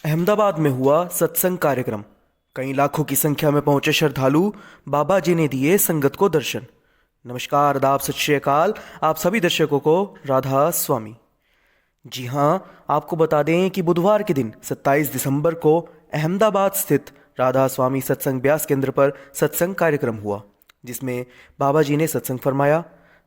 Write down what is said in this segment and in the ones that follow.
अहमदाबाद में हुआ सत्संग कार्यक्रम। कई लाखों की संख्या में पहुंचे श्रद्धालु। बाबा जी ने दिए संगत को दर्शन। नमस्कार, आदाब, सत श्री अकाल आप सभी दर्शकों को राधा स्वामी। जी हाँ, आपको बता दें कि बुधवार के दिन 27 दिसंबर को अहमदाबाद स्थित राधा स्वामी सत्संग ब्यास केंद्र पर सत्संग कार्यक्रम हुआ, जिसमें बाबा जी ने सत्संग फरमाया।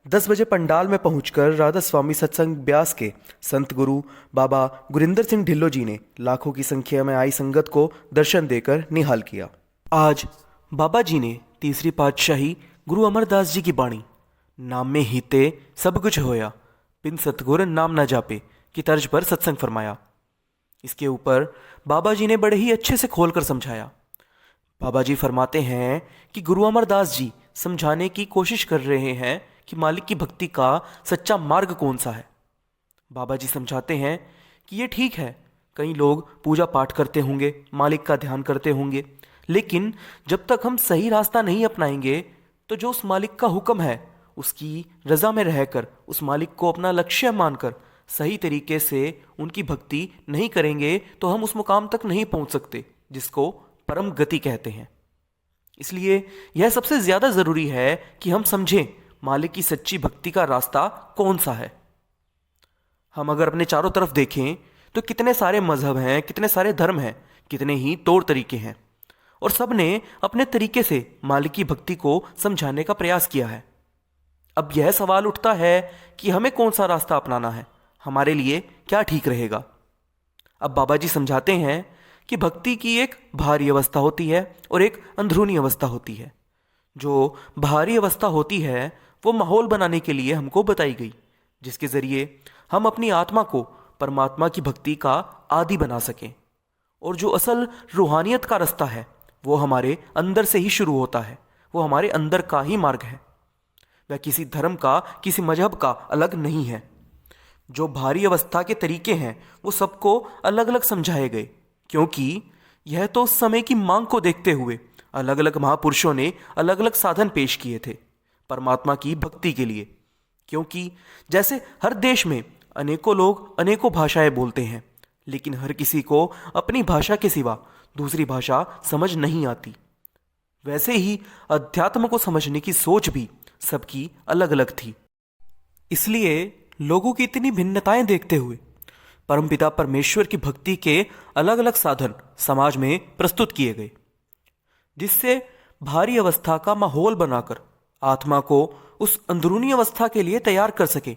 10 बजे पंडाल में पहुंचकर राधा स्वामी सत्संग ब्यास के संत गुरु बाबा गुरिंदर सिंह ढिल्लो जी ने लाखों की संख्या में आई संगत को दर्शन देकर निहाल किया। आज बाबा जी ने तीसरी पातशाही गुरु अमरदास जी की बाणी नाम में हीते सब कुछ होया, बिन सतगुर नाम न जापे की तर्ज पर सत्संग फरमाया। इसके ऊपर बाबा जी ने बड़े ही अच्छे से खोलकर समझाया। बाबा जी फरमाते हैं कि गुरु अमरदास जी समझाने की कोशिश कर रहे हैं कि मालिक की भक्ति का सच्चा मार्ग कौन सा है। बाबा जी समझाते हैं कि ये ठीक है, कई लोग पूजा पाठ करते होंगे, मालिक का ध्यान करते होंगे, लेकिन जब तक हम सही रास्ता नहीं अपनाएंगे तो जो उस मालिक का हुक्म है उसकी रजा में रहकर उस मालिक को अपना लक्ष्य मानकर सही तरीके से उनकी भक्ति नहीं करेंगे तो हम उस मुकाम तक नहीं पहुंच सकते जिसको परम गति कहते हैं। इसलिए यह सबसे ज्यादा जरूरी है कि हम समझें मालिक की सच्ची भक्ति का रास्ता कौन सा है। हम अगर अपने चारों तरफ देखें तो कितने सारे मजहब हैं, कितने सारे धर्म हैं, कितने ही तौर तरीके हैं, और सब ने अपने तरीके से मालिक की भक्ति को समझाने का प्रयास किया है। अब यह सवाल उठता है कि हमें कौन सा रास्ता अपनाना है, हमारे लिए क्या ठीक रहेगा। अब बाबा जी समझाते हैं कि भक्ति की एक बाहरी अवस्था होती है और एक अंदरूनी अवस्था होती है। जो बाहरी अवस्था होती है वो माहौल बनाने के लिए हमको बताई गई, जिसके जरिए हम अपनी आत्मा को परमात्मा की भक्ति का आदी बना सकें। और जो असल रूहानियत का रास्ता है वो हमारे अंदर से ही शुरू होता है, वो हमारे अंदर का ही मार्ग है। वह किसी धर्म का, किसी मजहब का अलग नहीं है। जो बाहरी अवस्था के तरीके हैं वो सबको अलग अलग समझाए गए, क्योंकि यह तो उस समय की मांग को देखते हुए अलग अलग महापुरुषों ने अलग अलग साधन पेश किए थे परमात्मा की भक्ति के लिए। क्योंकि जैसे हर देश में अनेकों लोग अनेकों भाषाएं बोलते हैं, लेकिन हर किसी को अपनी भाषा के सिवा दूसरी भाषा समझ नहीं आती, वैसे ही अध्यात्म को समझने की सोच भी सबकी अलग अलग थी। इसलिए लोगों की इतनी भिन्नताएं देखते हुए परमपिता परमेश्वर की भक्ति के अलग अलग साधन समाज में प्रस्तुत किए गए, जिससे भारी अवस्था का माहौल बनाकर आत्मा को उस अंदरूनी अवस्था के लिए तैयार कर सके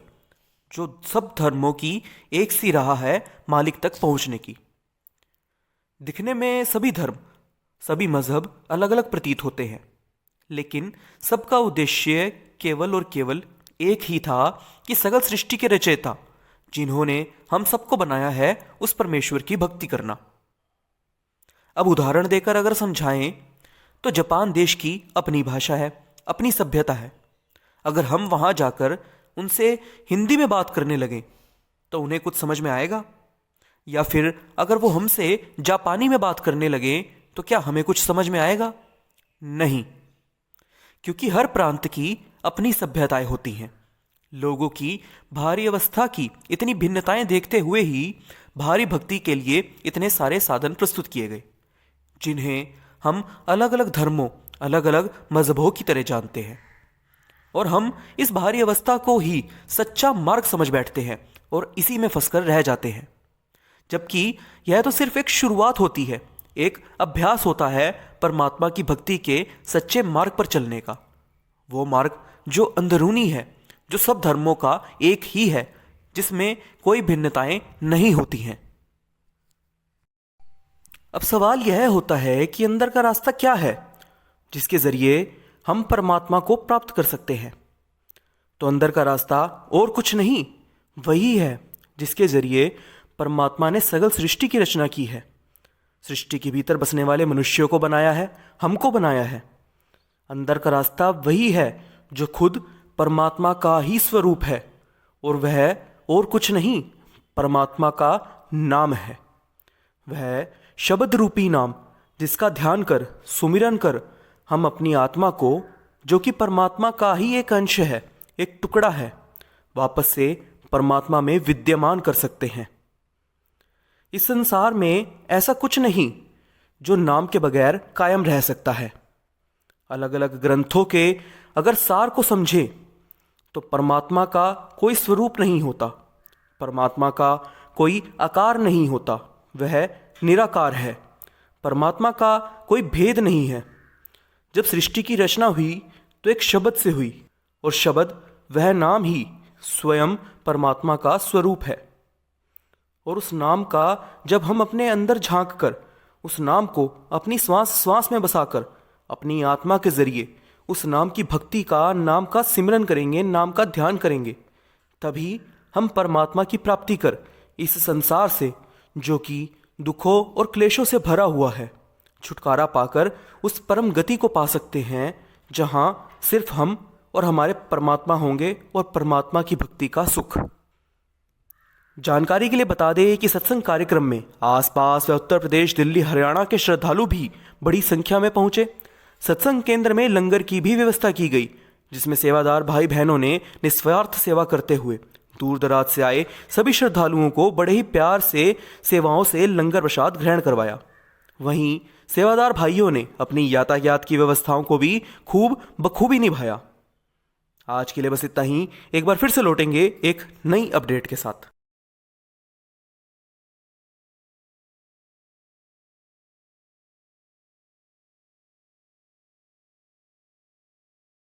जो सब धर्मों की एक सी राह है मालिक तक पहुंचने की। दिखने में सभी धर्म, सभी मजहब अलग अलग प्रतीत होते हैं, लेकिन सबका उद्देश्य केवल और केवल एक ही था कि सगल सृष्टि के रचयिता जिन्होंने हम सबको बनाया है उस परमेश्वर की भक्ति करना। अब उदाहरण देकर अगर समझाएं तो जापान देश की अपनी भाषा है, अपनी सभ्यता है। अगर हम वहां जाकर उनसे हिंदी में बात करने लगे तो उन्हें कुछ समझ में आएगा? या फिर अगर वो हमसे जापानी में बात करने लगे तो क्या हमें कुछ समझ में आएगा? नहीं, क्योंकि हर प्रांत की अपनी सभ्यताएं होती हैं। लोगों की भारी अवस्था की इतनी भिन्नताएं देखते हुए ही भारी भक्ति के लिए इतने सारे साधन प्रस्तुत किए गए, जिन्हें हम अलग अलग धर्मों, अलग अलग मजहबों की तरह जानते हैं। और हम इस भारी अवस्था को ही सच्चा मार्ग समझ बैठते हैं और इसी में फंसकर रह जाते हैं, जबकि यह तो सिर्फ एक शुरुआत होती है, एक अभ्यास होता है परमात्मा की भक्ति के सच्चे मार्ग पर चलने का। वो मार्ग जो अंदरूनी है, जो सब धर्मों का एक ही है, जिसमें कोई भिन्नताएं नहीं होती हैं। अब सवाल यह होता है कि अंदर का रास्ता क्या है जिसके जरिए हम परमात्मा को प्राप्त कर सकते हैं। तो अंदर का रास्ता और कुछ नहीं, वही है जिसके जरिए परमात्मा ने सगल सृष्टि की रचना की है, सृष्टि के भीतर बसने वाले मनुष्यों को बनाया है, हमको बनाया है। अंदर का रास्ता वही है जो खुद परमात्मा का ही स्वरूप है, और वह और कुछ नहीं, परमात्मा का नाम है। वह शब्द रूपी नाम जिसका ध्यान कर, सुमिरन कर हम अपनी आत्मा को, जो कि परमात्मा का ही एक अंश है, एक टुकड़ा है, वापस से परमात्मा में विद्यमान कर सकते हैं। इस संसार में ऐसा कुछ नहीं जो नाम के बगैर कायम रह सकता है। अलग अलग ग्रंथों के अगर सार को समझे तो परमात्मा का कोई स्वरूप नहीं होता, परमात्मा का कोई आकार नहीं होता, वह निराकार है। परमात्मा का कोई भेद नहीं है। जब सृष्टि की रचना हुई तो एक शब्द से हुई, और शब्द वह नाम ही स्वयं परमात्मा का स्वरूप है। और उस नाम का जब हम अपने अंदर झांक कर उस नाम को अपनी श्वास श्वास में बसाकर अपनी आत्मा के जरिए उस नाम की भक्ति का, नाम का सिमरन करेंगे, नाम का ध्यान करेंगे, तभी हम परमात्मा की प्राप्ति कर इस संसार से, जो कि दुखों और क्लेशों से भरा हुआ है, छुटकारा पाकर उस परम गति को पा सकते हैं, जहां सिर्फ हम और हमारे परमात्मा होंगे और परमात्मा की भक्ति का सुख। जानकारी के लिए बता दें कि सत्संग कार्यक्रम में आसपास व उत्तर प्रदेश, दिल्ली, हरियाणा के श्रद्धालु भी बड़ी संख्या में पहुंचे। सत्संग केंद्र में लंगर की भी व्यवस्था की गई, जिसमें सेवादार भाई बहनों ने निस्वार्थ सेवा करते हुए दूर दराज से आए सभी श्रद्धालुओं को बड़े ही प्यार से सेवाओं से लंगर प्रसाद ग्रहण करवाया। वहीं सेवादार भाइयों ने अपनी यातायात की व्यवस्थाओं को भी खूब बखूबी निभाया। आज के लिए बस इतना ही। एक बार फिर से लौटेंगे एक नई अपडेट के साथ।